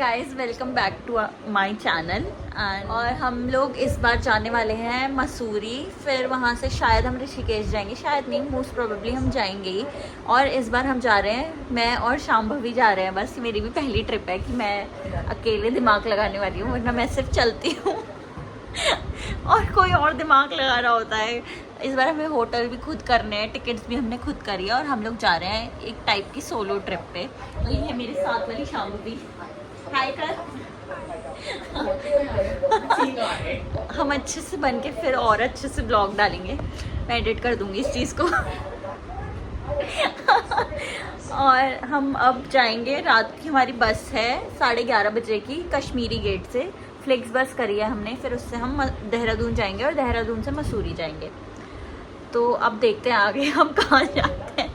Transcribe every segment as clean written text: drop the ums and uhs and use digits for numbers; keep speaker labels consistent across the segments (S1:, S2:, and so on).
S1: Guys, welcome back to my channel. और हम लोग इस बार जाने वाले हैं मसूरी, फिर वहाँ से शायद हम ऋषिकेश जाएंगे, शायद नहीं, मोस्ट प्रोबेबली हम जाएंगे ही। और इस बार हम जा रहे हैं, मैं और शाम्भवी जा रहे हैं। बस मेरी भी पहली ट्रिप है कि मैं अकेले दिमाग लगाने वाली हूँ, वरना मैं सिर्फ चलती हूँ और कोई और दिमाग लगा रहा होता है। इस बार हमें होटल भी खुद करने हैं, टिकट्स भी हमने खुद करी है और हम लोग जा रहे हैं एक टाइप की सोलो ट्रिप पे। तो ये है मेरे साथ वाली शाम्भवी, हाय कर। हम अच्छे से बन के फिर और अच्छे से ब्लॉग डालेंगे, मैं एडिट कर दूंगी इस चीज़ को और हम अब जाएंगे, रात की हमारी बस है 11:30 बजे की, कश्मीरी गेट से फ्लिक्स बस करी है हमने, फिर उससे हम देहरादून जाएंगे और देहरादून से मसूरी जाएंगे। तो अब देखते हैं आगे हम कहाँ जाते हैं,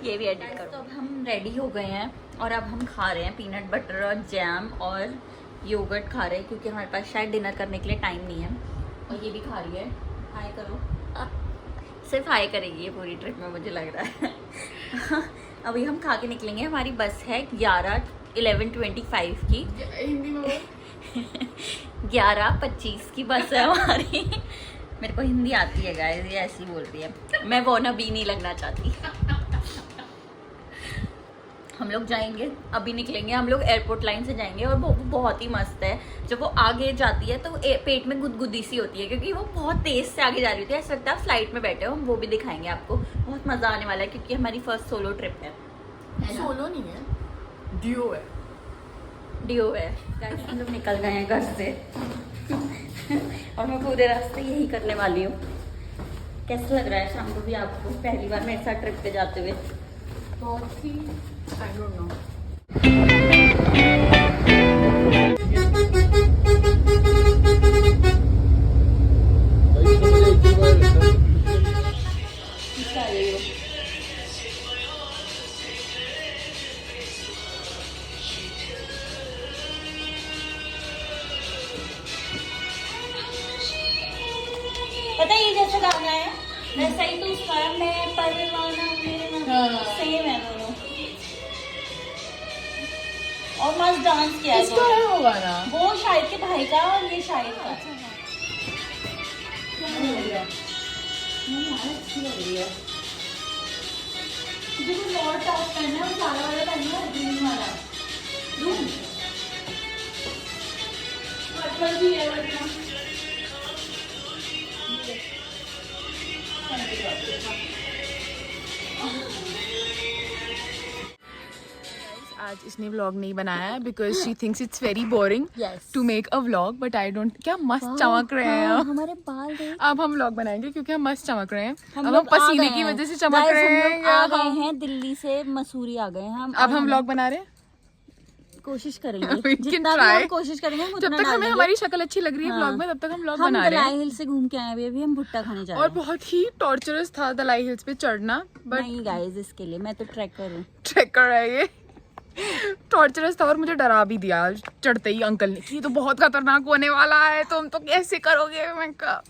S1: ये भी एडिट करो। तो अब हम रेडी हो गए हैं और अब हम खा रहे हैं पीनट बटर और जैम और योगर्ट खा रहे हैं, क्योंकि हमारे पास शायद डिनर करने के लिए टाइम नहीं है। और ये भी खा रही है, हाय करो। सिर्फ हाय करेगी ये पूरी ट्रिप में, मुझे लग रहा है अभी हम खा के निकलेंगे। हमारी बस है 11:25 की, हिंदी में 11:25 की बस है हमारी मेरे को हिंदी आती है गाइस, ये ऐसी बोल रही है, मैं वो ना बी नहीं लगना चाहती हम लोग जाएंगे, अभी निकलेंगे हम लोग, एयरपोर्ट लाइन से जाएंगे और वो बहुत ही मस्त है। जब वो आगे जाती है तो पेट में गुदगुदी सी होती है, क्योंकि वो बहुत तेज से आगे जा रही होती है, ऐसा लगता है फ्लाइट में बैठे हो। हम वो भी दिखाएंगे आपको, बहुत मज़ा आने वाला है, क्योंकि हमारी फर्स्ट सोलो ट्रिप है।
S2: सोलो नहीं है, डियो है।
S1: डियो है गाइस, हम लोग निकल गए हैं घर से और मैं पूरे रास्ते यही करने वाली हूँ। कैसा लग रहा है शाम को भी आपको, पहली बार मेरे साथ ट्रिप पे जाते हुए?
S2: बहुत ही आई डोंट नो।
S1: पता है ये जैसा गाना है वैसा ही तो उसका है, मैं परवाना मेरे सेम है दोनों। और मस्त डांस किया है
S2: इसका है वो गाना,
S1: वो शाहिद के भाई का और ये शाहिद का। अच्छी लग रही है मुझे। वो लॉर टॉप पहनना है, वो काला वाला पहनना है, ग्रीन वाला दूं पर्पल भी है वरना।
S2: आज इसने व्लॉग नहीं बनाया है because she thinks it's very boring to make a vlog, but I don't. क्या मस्त चमक रहे हैं
S1: हमारे बाल देख।
S2: अब हम व्लॉग बनाएंगे क्योंकि हम मस्त चमक रहे हैं। अब हम पसीने की वजह से चमक रहे हैं।
S1: आ गए हैं दिल्ली से, मसूरी आ गए हैं हम।
S2: अब हम व्लॉग बना रहे हैं,
S1: कोशिश करेंगे जितना भी हम कोशिश करेंगे।
S2: जब तक हमें हमारी शक्ल अच्छी लग रही है व्लॉग में, तब तक हम व्लॉग बना रहे हैं।
S1: दलाई हिल से घूम के आए अभी हम भुट्टा खाने जा रहे हैं
S2: और बहुत ही टॉर्चरस था दलाई हिल्स पे चढ़ना, बट
S1: नहीं गाइस, इसके लिए मैं तो ट्रैकर हूँ।
S2: ट्रैकर है ये, टॉर्चरस था और मुझे डरा भी दिया चढ़ते ही अंकल ने कि ये तो बहुत खतरनाक होने वाला है, तुम तो कैसे करोगे। मैं कहा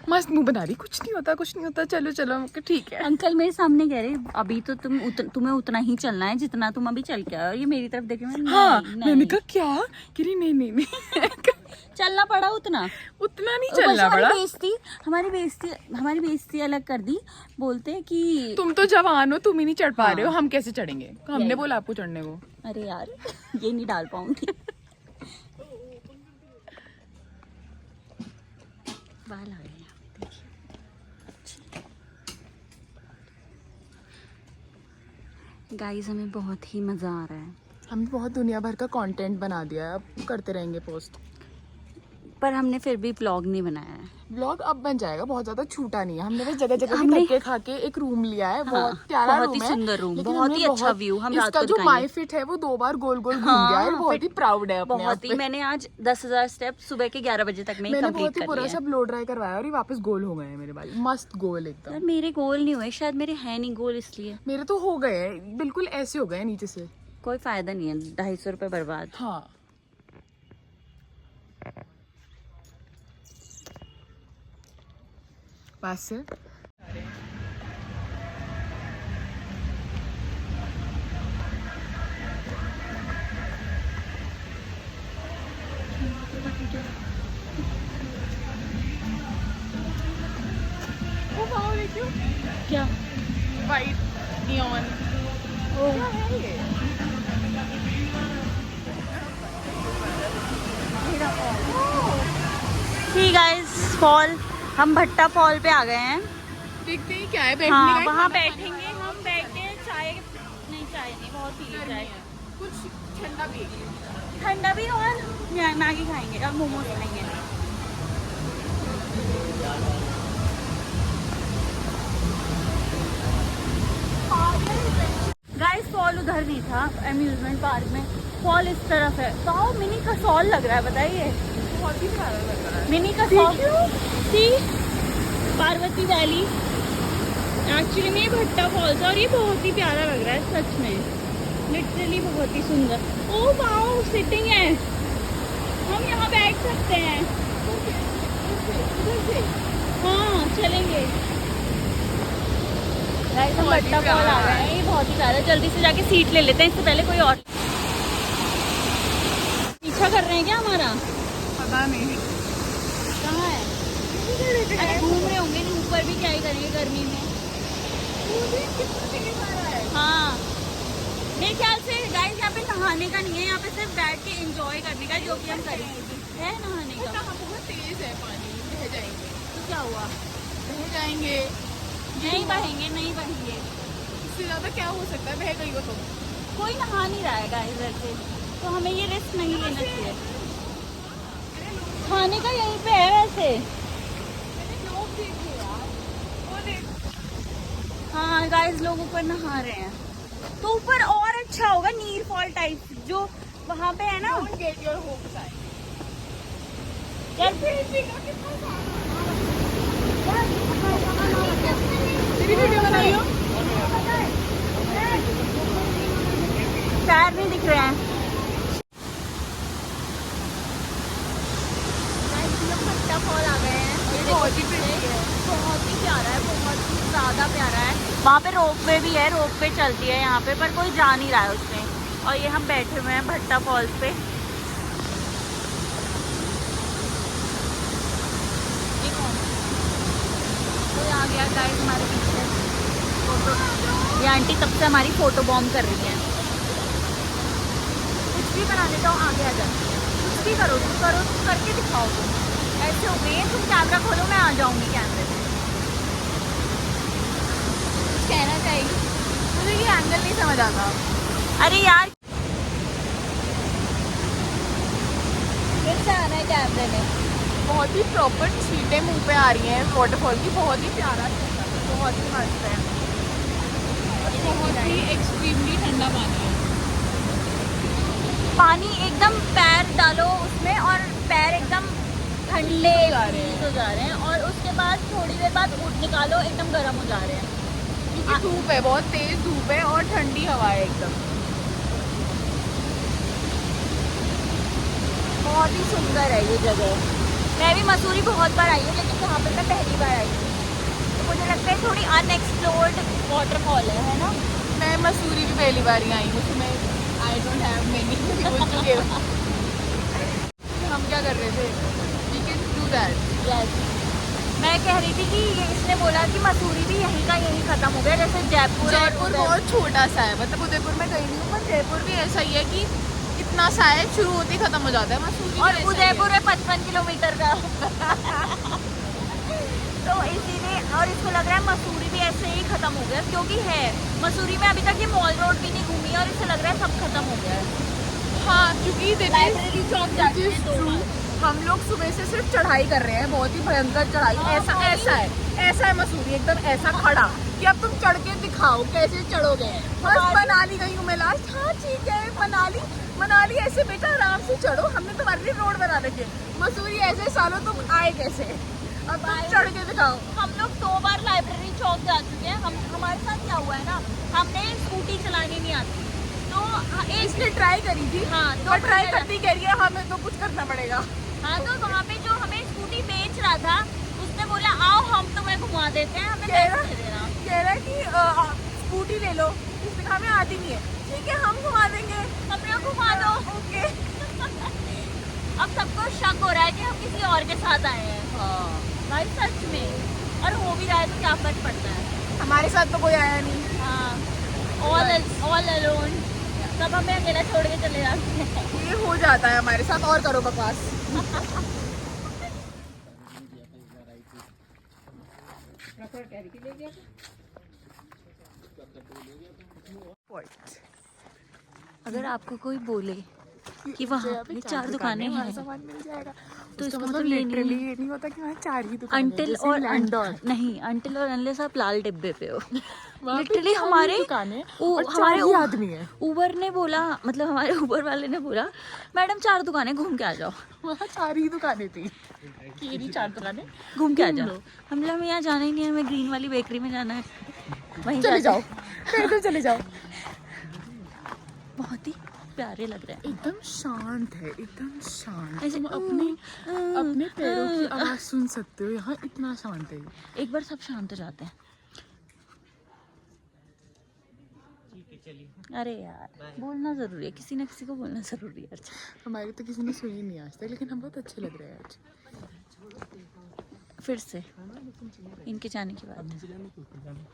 S2: मस्त मुंह बना रही, कुछ नहीं होता कुछ नहीं होता, चलो चलो, ठीक है।
S1: अंकल मेरे सामने कह रहे अभी तो तुम्हें उतना ही चलना है जितना तुम अभी चल के आए, और ये मेरी तरफ देखे
S2: मैंने कहा क्या कि नहीं
S1: चलना पड़ा उतना
S2: नहीं चलना पड़ा।
S1: हमारी बेइज्जती अलग कर दी, बोलते कि
S2: तुम तो जवान हो, तुम ही नहीं चढ़ पा रहे हो, हम कैसे चढ़ेंगे। हमने बोला आपको चढ़ने को।
S1: अरे यार ये नहीं डाल पाऊंगी बाल आ गए। गाइस हमें बहुत ही मज़ा आ रहा है,
S2: हमने बहुत दुनिया भर का कंटेंट बना दिया है, अब करते रहेंगे पोस्ट,
S1: पर हमने फिर भी व्लॉग नहीं बनाया है।
S2: व्लॉग अब बन जाएगा, बहुत ज्यादा छूटा नहीं है। हमने बस जगह जगह धक्के खा के एक रूम लिया है, बहुत प्यारा रूम है,
S1: बहुत ही सुंदर रूम, बहुत ही अच्छा व्यू। हम रात
S2: इसका
S1: को
S2: जो माई फिट है वो 2 बार गोल गोल घूम गया है, बहुत ही प्राउड है अपने
S1: बहुत ही। मैंने आज 10,000 स्टेप सुबह के 11 बजे तक में
S2: मैंने
S1: कंप्लीट
S2: बहुत ही
S1: कर
S2: पूरा
S1: लिया।
S2: सब लो ड्राई करवाया और ये वापस गोल हो गए हैं मेरे बाल, मस्त गोल एकदम।
S1: यार मेरे गोल नहीं हुए, शायद मेरे है नहीं गोल, इसलिए
S2: मेरे तो हो गए हैं, बिल्कुल ऐसे हो गए नीचे से।
S1: कोई फायदा नहीं है, 250 रुपए बर्बाद।
S2: हाँ बस
S1: फॉल, हम भट्टा फॉल पे आ गए हैं।
S2: देखते हैं क्या है बैठने
S1: हाँ
S2: का,
S1: वहाँ
S2: खाना
S1: बैठेंगे,
S2: खाने का।
S1: हम बैठ के चाय नहीं, चाय नहीं, बहुत पी
S2: गर्मी
S1: चाय,
S2: है, कुछ ठंडा पिएंगे।
S1: ठंडा भी और मैगी खाएंगे और मोमोज खाएंगे। गाइस फॉल उधर नहीं था अम्यूजमेंट पार्क में, फॉल इस तरफ है। तो मिनी कसौल लग रहा है, बताइए।
S2: बहुत ही प्यारा लग रहा है।
S1: मिनी कसौल सी पार्वती वैली एक्चुअली में भट्टा फॉल्स है और ये बहुत ही प्यारा लग रहा है सच में, लिटरली बहुत ही सुंदर। ओ वाओ सिटिंग है, हम यहाँ बैठ सकते हैं। हाँ चलेंगे। गाइस हम
S2: बहुत ही
S1: भट्टा फॉल आ गए हैं, ये बहुत ही प्यारा है। जल्दी से जाके सीट ले लेते हैं, इससे पहले कोई और पीछा कर रहे हैं क्या हमारा।
S2: पता नहीं
S1: कहाँ है? अरे घूम रहे होंगे, ऊपर भी क्या ही करेंगे गर्मी में। हाँ मेरे ख्याल से गाइस यहाँ पे नहाने का नहीं है, यहाँ पे सिर्फ बैठ के एंजॉय करने का, जो कि हम करेंगे। है नहाने का?
S2: बहुत तेज है पानी, बह जाएंगे।
S1: तो क्या हुआ,
S2: बह जाएंगे,
S1: नहीं बहेंगे, नहीं बहेंगे।
S2: इससे ज्यादा क्या हो सकता है, बह गई हो तो।
S1: कोई नहा नहीं रहा है गाइस वैसे, तो हमें ये रिस्क नहीं लेना चाहिए। खाने का यहीं पे है वैसे।
S2: लोग देखो यार, वो देख।
S1: हाँ गाइस लोग ऊपर नहा रहे हैं, तो ऊपर और अच्छा होगा, नीर फॉल टाइप जो वहाँ पे है ना।
S2: Don't get your hopes high.
S1: यार
S2: तेरी वीडियो बनाई हो?
S1: पैर नहीं दिख रहे हैं। भट्टा फॉल आ गए हैं, ये
S2: बहुत ही pretty है।
S1: बहुत ही प्यारा है, बहुत ही ज्यादा प्यारा है। वहाँ पे रोप वे भी है, रोप वे चलती है यहाँ पे, पर कोई जा नहीं रहा है उसमें। और ये हम बैठे हुए हैं भट्टा फॉल्स पे। ये कौन है? कोई आ गया गाइस हमारे पीछे, फोटो। ये आंटी तब से हमारी फोटो बॉम्ब कर रही है। कुछ भी बना लेता हूँ, आगे आ जा, कुछ भी करो तुम, करो तुम, करके दिखाओ तुम। ऐसे हो गए तुम, कैमरा खोलो, मैं आ जाऊंगी कैमरे में। कुछ कहना चाहिए?
S2: मुझे ये एंगल नहीं समझ आता।
S1: अरे यार फिर से आना है कैमरे में।
S2: बहुत ही प्रॉपर छींटे मुंह पे आ रही हैं वाटरफॉल की, बहुत ही प्यारा है, बहुत ही मस्त है, बहुत ही एक्सट्रीमली ठंडा पानी है।
S1: पानी एकदम पैर डालो उसमें और पैर एकदम ठंडे हो जा रहे हैं, और उसके बाद थोड़ी देर बाद उठ निकालो एकदम गर्म हो जा रहे हैं,
S2: क्योंकि धूप है, बहुत तेज धूप है और ठंडी हवा है एकदम।
S1: बहुत ही सुंदर है ये जगह। मैं भी मसूरी बहुत बार आई हूँ, लेकिन यहाँ पे मैं पहली बार आई हूँ, तो मुझे लगता है थोड़ी अनएक्सप्लोर्ड वाटरफॉल है ना।
S2: मैं मसूरी भी पहली बार ही आई हूँ, तो मैं आई डोंट हैव मेनी। हम क्या कर रहे थे? We can do that.
S1: Yes, मैं कह रही थी कि ये इसने बोला कि मसूरी भी यहीं का यहीं खत्म हो गया, जैसे जयपुर
S2: जयपुर बहुत छोटा सा है, मतलब उदयपुर में गई नहीं हूँ, पर जयपुर भी ऐसा ही है कि इतना सा है, शुरू होते ही खत्म हो जाता है। मसूरी
S1: और उदयपुर में 55 किलोमीटर का। तो इसीलिए, और इसको लग रहा है मसूरी भी ऐसे ही खत्म हो गया, क्योंकि है मसूरी में अभी तक ये मॉल रोड भी नहीं घूमी और इसे लग रहा है सब खत्म हो गया है।
S2: हाँ, क्योंकि
S1: लाइब्रेरी चौक जाते हैं दो बार।
S2: हम लोग सुबह से सिर्फ चढ़ाई कर रहे हैं, बहुत ही भयंकर चढ़ाई। ऐसा है मसूरी, एकदम ऐसा खड़ा कि अब तुम चढ़ के दिखाओ कैसे चढ़ोगे। बस मनाली गई हूँ मैं लास्ट। हाँ ठीक है, मनाली ऐसे बेटा आराम से चढ़ो, हमने तुम्हारे लिए रोड बना रखे। मसूरी ऐसे सालों तुम आए कैसे, अब तुम चढ़ के दिखाओ।
S1: हम लोग 2 बार लाइब्रेरी चौक जा चुके हैं। हमारे साथ क्या हुआ है ना, हमने स्कूटी चलानी नहीं आती, तो
S2: इसने ट्राई करी थी।
S1: हाँ, तो
S2: और ट्राई करती कह रही है हमें तो कुछ करना पड़ेगा।
S1: हाँ, तो वहाँ पे जो हमें स्कूटी बेच रहा था, उसने बोला आओ हम तुम्हें घुमा देते हैं, हमें पैसे दे देना।
S2: कह रहा है कि स्कूटी ले लो, इसने कहा हमें आती नहीं है। ठीक है, हम घुमा देंगे,
S1: हमें घुमा दो।
S2: ओके।
S1: अब सबको शक हो रहा है कि हम किसी और के साथ आए हैं।
S2: हाँ,
S1: भाई सच में, और हो भी रहा है तो क्या फर्क पड़ता है।
S2: हमारे साथ तो कोई आया नहीं।
S1: हाँ, ऑल अलोन, सब हमें अकेला छोड़ के चले जाते हैं।
S2: ये हो जाता है हमारे साथ, और करो बकवास।
S1: अगर आपको कोई बोले कि वहाँ पे 4 दुकानें हैं
S2: सामान मिल जाएगा,
S1: तो इसका
S2: मतलब
S1: मतलब ये
S2: लिटरली
S1: नहीं
S2: ये नहीं होता कि वहाँ 4 ही दुकानें हैं,
S1: अंटिल
S2: जैसे
S1: और
S2: लैंडोर
S1: नहीं अंटिल और अनलेस आप लाल डिब्बे पे हो।
S2: वहाँ पे
S1: लिटरली
S2: 4 ही
S1: हमारे
S2: दुकानें और 4
S1: हमारे
S2: ही आदमी हैं।
S1: उबर ने बोला, मतलब हमारे उबर वाले ने बोला मैडम 4 दुकानें घूम के आ जाओ,
S2: वहाँ 4 ही दुकानें थी कि ये नहीं 4 दुकानें
S1: घूम के आ
S2: घूम
S1: जाओ।
S2: लो।
S1: हम लोग हमें यहाँ जाना ही नहीं है, हमें ग्रीन वाली बेकरी में जाना है, वहीं
S2: चले
S1: जाके-
S2: जाओ, पैदल चले जाओ।
S1: बहुत ही प्यारे लग रहे हैं
S2: एकदम शांत है, एकदम शांत।
S1: ऐसे
S2: तुम अपने पैरों की आवाज सुन सकते हो, यहाँ इतना शांत है।
S1: एक बार सब शांत हो जाते हैं। अरे यार बोलना जरूरी है, किसी ना किसी को बोलना जरूरी है।
S2: हमारी तो किसी ने सुनी नहीं आज तक, लेकिन हम बहुत अच्छे लग रहे हैं आज।
S1: फिर से इनके जाने के बाद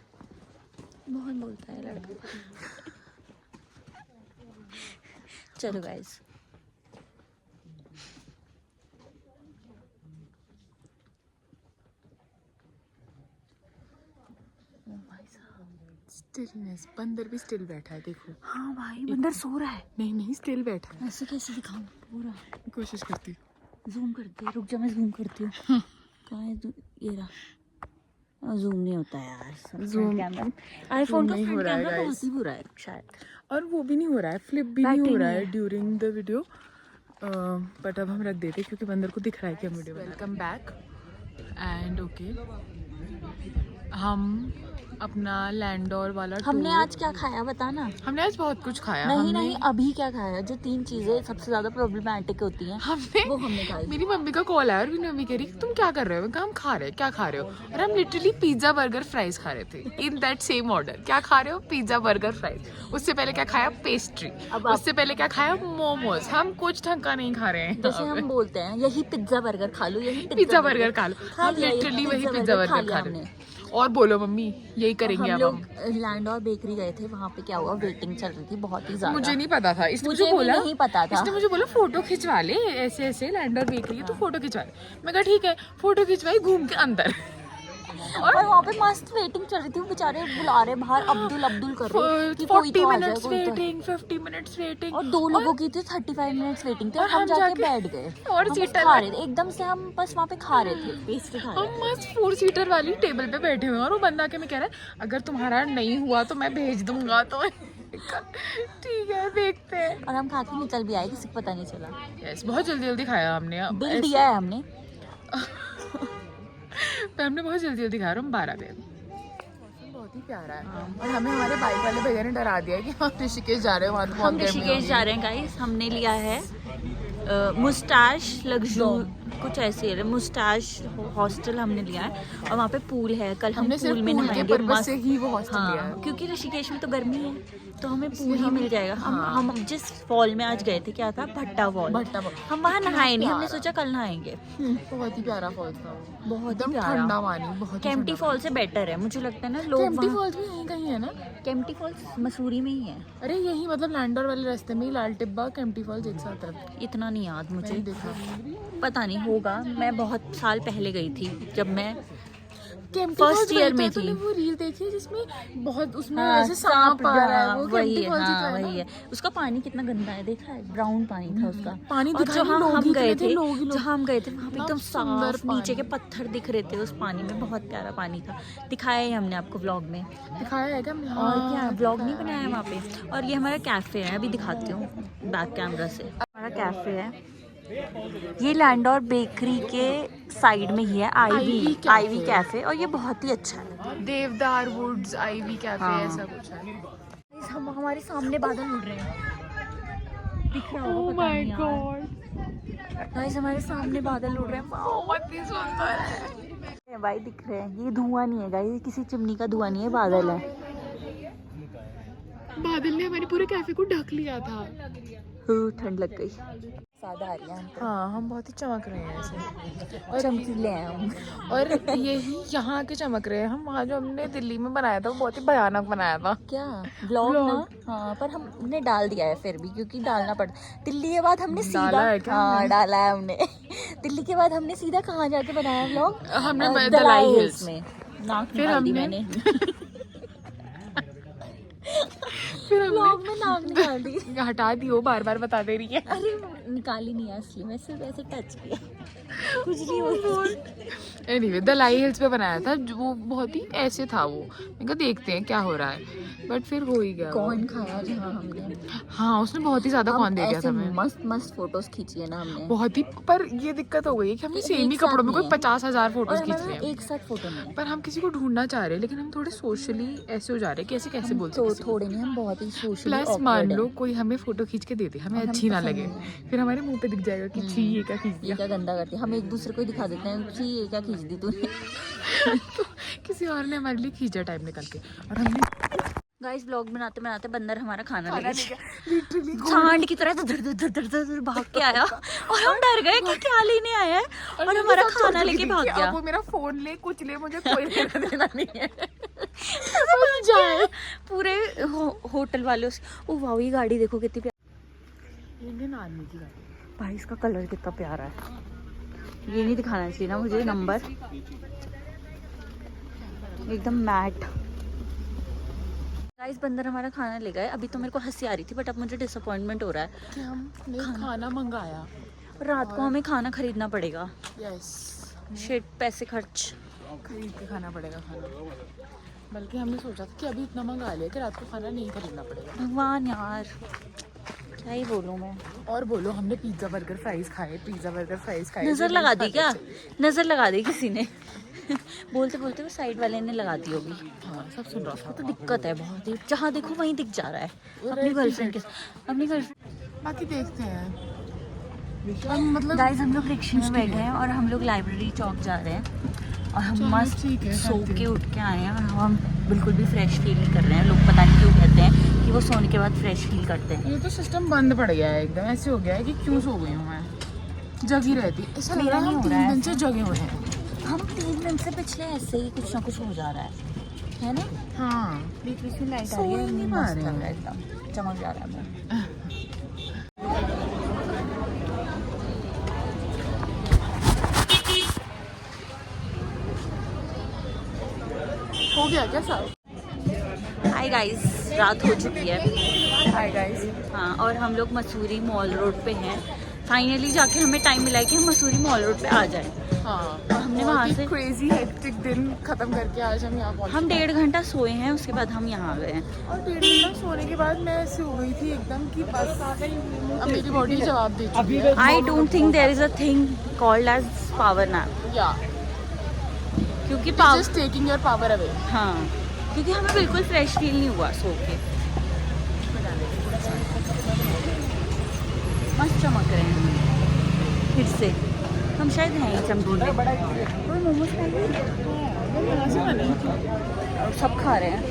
S1: बहुत बोलता है लड़का। चलो गाइस,
S2: स्टिलनेस, बंदर भी स्टिल बैठा है, देखो।
S1: हाँ भाई बंदर सो रहा है।
S2: नहीं स्टिल बैठा है।
S1: ऐसे कैसे दिखाऊं पूरा?
S2: कोशिश करती हूँ।
S1: जूम करती है, रुक जा मैं जूम करती हूँ। कहाँ है ये रहा। जूम नहीं होता यार,
S2: Zoom-
S1: कैमरा आईफोन का
S2: नहीं हो
S1: फ्रंट
S2: रहा है,
S1: कैमरा
S2: guys।
S1: बहुत ही बुरा है शायद।
S2: और वो भी नहीं हो रहा है, फ्लिप भी नहीं
S1: बैटरी
S2: हो रहा
S1: नहीं
S2: है
S1: है।
S2: During the video. बट अब हम रख देते क्योंकि बंदर को दिख रहा है कि हम video. Welcome back and okay, हम अपना लैंडोर वाला
S1: हमने
S2: tour-
S1: आज क्या खाया बता ना?
S2: हमने आज बहुत कुछ खाया।
S1: नहीं
S2: हमने
S1: नहीं अभी क्या खाया? जो 3 चीजें सबसे ज्यादा प्रॉब्लमैटिक होती हैं वो हमने खाई।
S2: मेरी मम्मी का कॉल आया और मेरी मम्मी कह रही तुम क्या कर रहे हो? मैं कहा हम खा रहे हैं। क्या खा रहे हो? और हम लिटरली पिज्जा बर्गर फ्राइज खा रहे थे इन दैट सेम ऑर्डर। क्या खा रहे हो? Pizza burger fries. उससे पहले क्या खाया? पेस्ट्री। उससे पहले क्या खाया? मोमोज। हम कुछ ढंग का नहीं खा रहे हैं।
S1: जैसे हम बोलते हैं यही पिज्जा बर्गर खा लो, यही
S2: पिज्जा बर्गर खा लो।
S1: खा
S2: हम
S1: लिया, ये
S2: लिटरली वही
S1: पिज्जा
S2: पिज्जा
S1: बर्गर खा
S2: बर्गर
S1: लिया
S2: खा रहे
S1: हमने।
S2: हैं। और बोलो मम्मी यही करेंगे
S1: हम
S2: अब
S1: लोग
S2: हम।
S1: लैंडोर बेकरी गए थे, वहाँ पे क्या हुआ, वेटिंग चल रही थी बहुत ही ज्यादा।
S2: मुझे नहीं पता था, इसने
S1: मुझे
S2: मुझे
S1: भी
S2: बोला,
S1: नहीं पता था।
S2: इसने मुझे बोला फोटो खिंचवा ले, ऐसे ऐसे लैंडोर बेकरी है तो फोटो खिंचवा ले। मैं कहा ठीक है, फोटो खिंचवाई घूम के अंदर।
S1: और वहाँ पे मस्त वेटिंग चल रही थी, वो बेचारे बुला रहे बाहर, अब्दुल अब्दुल कर रहे कि कोई
S2: 40
S1: तो आ जाए,
S2: मिनट्स
S1: कोई तो।
S2: Waiting, 50 minutes waiting.
S1: और 2 लोगों की थी 35 मिनट्स वेटिंग थी,
S2: और
S1: और हम
S2: हम
S1: जाके
S2: जाके
S1: बैठ गए
S2: और
S1: हम बस
S2: सीटर
S1: खा रहे थे, एकदम से हम बस वहाँ पे खा रहे थे, पेस्ट्री खा रहे
S2: हम
S1: थे।
S2: मस्त 4 सीटर वाली टेबल पे बैठे हुए हैं और वो बंदा के में कह रहा है अगर तुम्हारा नहीं हुआ तो मैं भेज दूंगा। तो ठीक है देखते हैं।
S1: और हम खा के निकल भी आए, किसी को पता नहीं चला।
S2: यस, बहुत जल्दी जल्दी खाया हमने। अब
S1: बिल
S2: ऐसे-
S1: दिया है हमने।
S2: पर हमने बहुत जल्दी जल्दी खाया और हम 12 पे। बहुत ही प्यारा है। और हमें हमारे बाइक वाले भैया ने डरा दिया है कि हम ऋषिकेश जा रहे हैं, वहाँ तो बहुत
S1: हम
S2: गर्मी
S1: ऋषिकेश
S2: होगी।
S1: जा रहे हैं गाइस। हमने लिया है मुस्टाश लग्जूर, कुछ ऐसे है, मुस्टाश हॉस्टल हमने लिया है, और वहाँ पे पूल है। कल हम
S2: हमने
S1: पूल
S2: सिर्फ
S1: में
S2: पूल के
S1: नहाएंगे
S2: पर्पस
S1: मस्त।
S2: से ही वो हॉस्टल लिया
S1: हाँ
S2: है।
S1: क्योंकि ऋषिकेश में तो गर्मी है, तो हमें पूल ही मिल जाएगा। हम जिस फॉल में आज गए थे, क्या था, भट्टा फॉल।
S2: भट्टा फॉल।
S1: हम वहाँ नहाए नहीं, हमने
S2: प्यारा।
S1: सोचा कल नहाएंगे।
S2: बहुत ही प्यारा फॉल्स था वो।
S1: बहुत ही
S2: एकदम
S1: प्यारा।
S2: ठंडा पानी, बहुत ही
S1: केम्प्टी
S2: ठंडा
S1: फॉल से बेटर है मुझे लगता है ना।
S2: पानी।
S1: लोग
S2: केम्प्टी
S1: वहाँ
S2: फॉल्स भी यहीं कहीं है ना?
S1: केम्प्टी फॉल्स मसूरी में ही है।
S2: अरे यही मतलब लैंडोर वाले रास्ते में ही लाल टिब्बा केम्प्टी फॉल्स एक साथ है।
S1: इतना नहीं याद मुझे,
S2: मैंने देखा।
S1: पता नहीं होगा। मैं बहुत साल पहले गई थी जब मैं
S2: केम्प्टी
S1: फर्स्ट
S2: फॉल्स
S1: ईयर
S2: वही
S1: में
S2: था, तूने
S1: थी।
S2: वो रील देखी है जिसमें बहुत उसमें
S1: हाँ,
S2: ऐसे सांप आ रहा है? वो
S1: वही
S2: केम्प्टी
S1: है,
S2: फॉल्स ही तो
S1: हाँ
S2: है ना?
S1: वही है। उसका पानी कितना गंदा है, देखा है? ब्राउन पानी था उसका।
S2: पानी
S1: और
S2: दिखाई नहीं,
S1: जहाँ
S2: लोग
S1: हम
S2: ही
S1: गए
S2: इतने थे,
S1: थे,
S2: लोग ही लोग।
S1: जहाँ हम गए थे वहाँ पे
S2: इतना
S1: एकदम
S2: सुंदर
S1: साफ नीचे के
S2: पानी।
S1: पत्थर दिख रहे थे उस पानी में। बहुत प्यारा पानी था, दिखाया है हमने आपको व्लॉग में।
S2: दिखाया है क्या हमने?
S1: और क्या
S2: हाँ,
S1: व्लॉग नहीं बनाया है वहाँ पे। और ये हमारा कैफे है, अभी दिखाती हूँ बैक कैमरा से। हमारा कैफे है ये लैंडोर बेकरी के साइड में ही है, आईवी कैफे, और ये बहुत ही अच्छा है।
S2: देवदार वुड्स आईवी कैफे
S1: हाँ।
S2: ऐसा कुछ है।
S1: हम हमारे सामने बादल उड़ रहे हैं, दिख रहा होगा
S2: ओह
S1: पता
S2: माय
S1: नहीं यार।
S2: गॉड,
S1: गाइस हमारे सामने बादल उड़ रहे हैं,
S2: बहुत ही सुंदर है।
S1: भाई दिख रहे हैं। ये धुआं नहीं है गाइस, किसी चिमनी का धुआं नहीं है, बादल है।
S2: बादल ने हमारे पूरे कैफे को ढक लिया था।
S1: ठंड लग गई। सादा आ रही है हमको।
S2: हाँ, हम बहुत ही चमक रहे हैं ऐसे।
S1: और चमकीले हैं हम।
S2: और यही यहाँ के चमक रहे हैं हम। वहाँ जो हमने दिल्ली में बनाया था वो बहुत ही भयानक बनाया था।
S1: क्या व्लॉग ना? हाँ पर हमने डाल दिया है फिर भी, क्योंकि डालना पड़ता। दिल्ली के बाद हमने सीधा,
S2: डाला है क्या
S1: हाँ
S2: हमने?
S1: डाला है हमने। दिल्ली के बाद हमने सीधा कहाँ जाके बनाया व्लॉग?
S2: हमने
S1: दलाई
S2: दलाई
S1: हिल्स
S2: हिल्स
S1: में। नाक
S2: फिर
S1: निकाल दी
S2: हमने-
S1: मैंने।
S2: फिर हमने
S1: व्लॉग में नाक निकाल दी।
S2: हटा दी, वो बार बार बता दे रही है।
S1: अरे निकाली नहीं है असली में, सिर्फ ऐसे टच किया, खुजली हो रही थी।
S2: एनीवे दलाई हिल्स पे बनाया था, जो वो बहुत ही ऐसे था वो, मैं कहा देखते हैं क्या हो रहा है, बट फिर हो ही गया वो।
S1: कौन खाया जहाँ हमने,
S2: हाँ उसने बहुत ही ज्यादा
S1: हम
S2: कौन दे दिया
S1: ऐसे
S2: था हमें,
S1: मस्त मस्त फोटोज खींची है ना हमने।
S2: बहुत ही। पर ये दिक्कत हो गई है कि हमने
S1: एक
S2: सेम ही
S1: साथ
S2: कपड़ों में कोई
S1: नहीं है।
S2: 50,000
S1: और
S2: फोटोज खींच
S1: हमारा
S2: रहे हैं।
S1: एक साथ फोटो नहीं है।
S2: पर हम किसी को ढूंढना चाह रहे हैं, लेकिन हम थोड़े सोशली ऐसे हो जा रहे हैं कि ऐसे कैसे
S1: हम
S2: बोलते
S1: तो
S2: हैं।
S1: थोड़े नहीं, हम बहुत ही सोशली
S2: प्लस मान लो कोई हमें फोटो खींच के दे दे, हमें
S1: और हमें
S2: अच्छी ना
S1: पसंद
S2: लगे,
S1: नहीं है।
S2: फिर हमारे मुंह पे दिख जाएगा कि छी ये क्या खींच
S1: ये
S2: दिया।
S1: क्या गंदा करती है, हम एक दूसरे को ही दिखा देते हैं, छी ये क्या खींच दी तूने।
S2: किसी और ने हमारे लिए खींचा टाइम निकाल के, और हमने
S1: गाइस ब्लॉग बनाते बनाते बंदर हमारा खाना
S2: खाना
S1: लेके
S2: नहीं किया, लिटरली
S1: सांड की तरह धर धर धर धर धर भाग के आया और हम डर गए कि क्या लेने आया है, और हमारा खाना लेके भाग गया।
S2: अब वो मेरा फोन ले कुछ ले, मुझे कोई लेना देना नहीं है। बस जाए
S1: पूरे होटल वाले ओ वाह, ये गाड़ी देखो कितनी
S2: इंडियन आर्मी की गाड़ी।
S1: भाई इसका कलर कितना प्यारा है। ये नहीं दिखाना चाहिए ना मुझे नंबर, एकदम मैट। गाइस बंदर हमारा खाना ले गए। अभी तो मेरे को हंसी आ रही थी, बट अब मुझे डिसअपॉइंटमेंट हो रहा है
S2: कि हमने खाना मंगाया,
S1: और रात को हमें खाना खरीदना पड़ेगा।
S2: यस
S1: शिट, पैसे खर्च।
S2: खरीद के खाना पड़ेगा खाना, बल्कि हमने सोचा था कि अभी इतना मंगा लिया कि रात को खाना नहीं खरीदना पड़ेगा।
S1: भगवान यार, क्या ही बोलूं मैं।
S2: और बोलो, हमने पिज्जा बर्गर फ्राइज खाए, पिज्जा बर्गर फ्राइज खाए।
S1: नजर
S2: जो
S1: लगा
S2: नहीं
S1: दी क्या,
S2: खाते
S1: नजर लगा दी किसी ने। बोलते बोलते वो साइड वाले ने लगा दी होगी।
S2: थे। हाँ सब सुन रहा था।
S1: तो दिक्कत है बहुत ही, जहाँ देखो वहीं दिख जा रहा है।
S2: वो
S1: अपनी
S2: red
S1: गर्लफ्रेंड के
S2: t-shirt।
S1: अपनी गर्लफ्रेंड।
S2: बाकी देखते हैं, हम मतलब
S1: गाइस हम लोग रिक्शे में बैठे हैं और हम लोग लाइब्रेरी चौक जा रहे हैं, और हम
S2: चलो,
S1: मस्त
S2: ठीक है,
S1: सो
S2: करते
S1: के
S2: हैं।
S1: उठ के आए हैं, और हम बिल्कुल भी फ्रेश फील नहीं कर रहे हैं। लोग पता नहीं क्यों कहते हैं कि वो सोने के बाद फ्रेश फील करते हैं।
S2: ये तो सिस्टम बंद पड़ गया है एकदम, ऐसे हो गया है कि क्यों सो गई हूँ मैं, जगी रहती। ऐसा लग
S1: मेरा
S2: रहा है
S1: नहीं
S2: हम
S1: हो रहा
S2: 3
S1: है
S2: दिन से
S1: ऐसा।
S2: जगे हुए हैं।
S1: हम 3 दिन से पिछले ऐसे ही कुछ ना कुछ हो जा रहा है ना।
S2: हाँ
S1: बीच बीच में लाइट आ
S2: सो
S1: रही
S2: ही
S1: है,
S2: नहीं पा
S1: मस्त
S2: रहे
S1: लग
S2: हैं।
S1: रहा है, एकदम चमक जा रहा है मुंह।
S2: हो गया क्या सब?
S1: हाय गाइस, रात हो चुकी है।
S2: Hi guys.
S1: हाँ, और हम लोग मसूरी मॉल रोड पे हैं। फाइनली जाके हमें टाइम मिला है कि हम मसूरी मॉल रोड पे आ जाएं।
S2: हाँ
S1: और हमने वहाँ से
S2: क्रेजी हेक्टिक दिन खत्म करके आज हम यहाँ पहुँचे।
S1: हम 1.5 घंटा सोए हैं, उसके बाद हम यहाँ आ गए हैं।
S2: और 1.5 घंटा सोने के बाद मैं ऐसे हो गई थी एकदम कि बस अब मेरी बॉडी जवाब दे चुकी है।
S1: I don't think there is a thing called as power nap,
S2: या
S1: क्योंकि power,
S2: just taking your power away.
S1: हाँ, क्योंकि हमें बिल्कुल फ्रेश फील नहीं हुआ सो के। मस्त चमक रहे हैं फिर से, हम शायद हैं ही चमकीले। और मोमोज खाएंगे, और सब खा रहे हैं।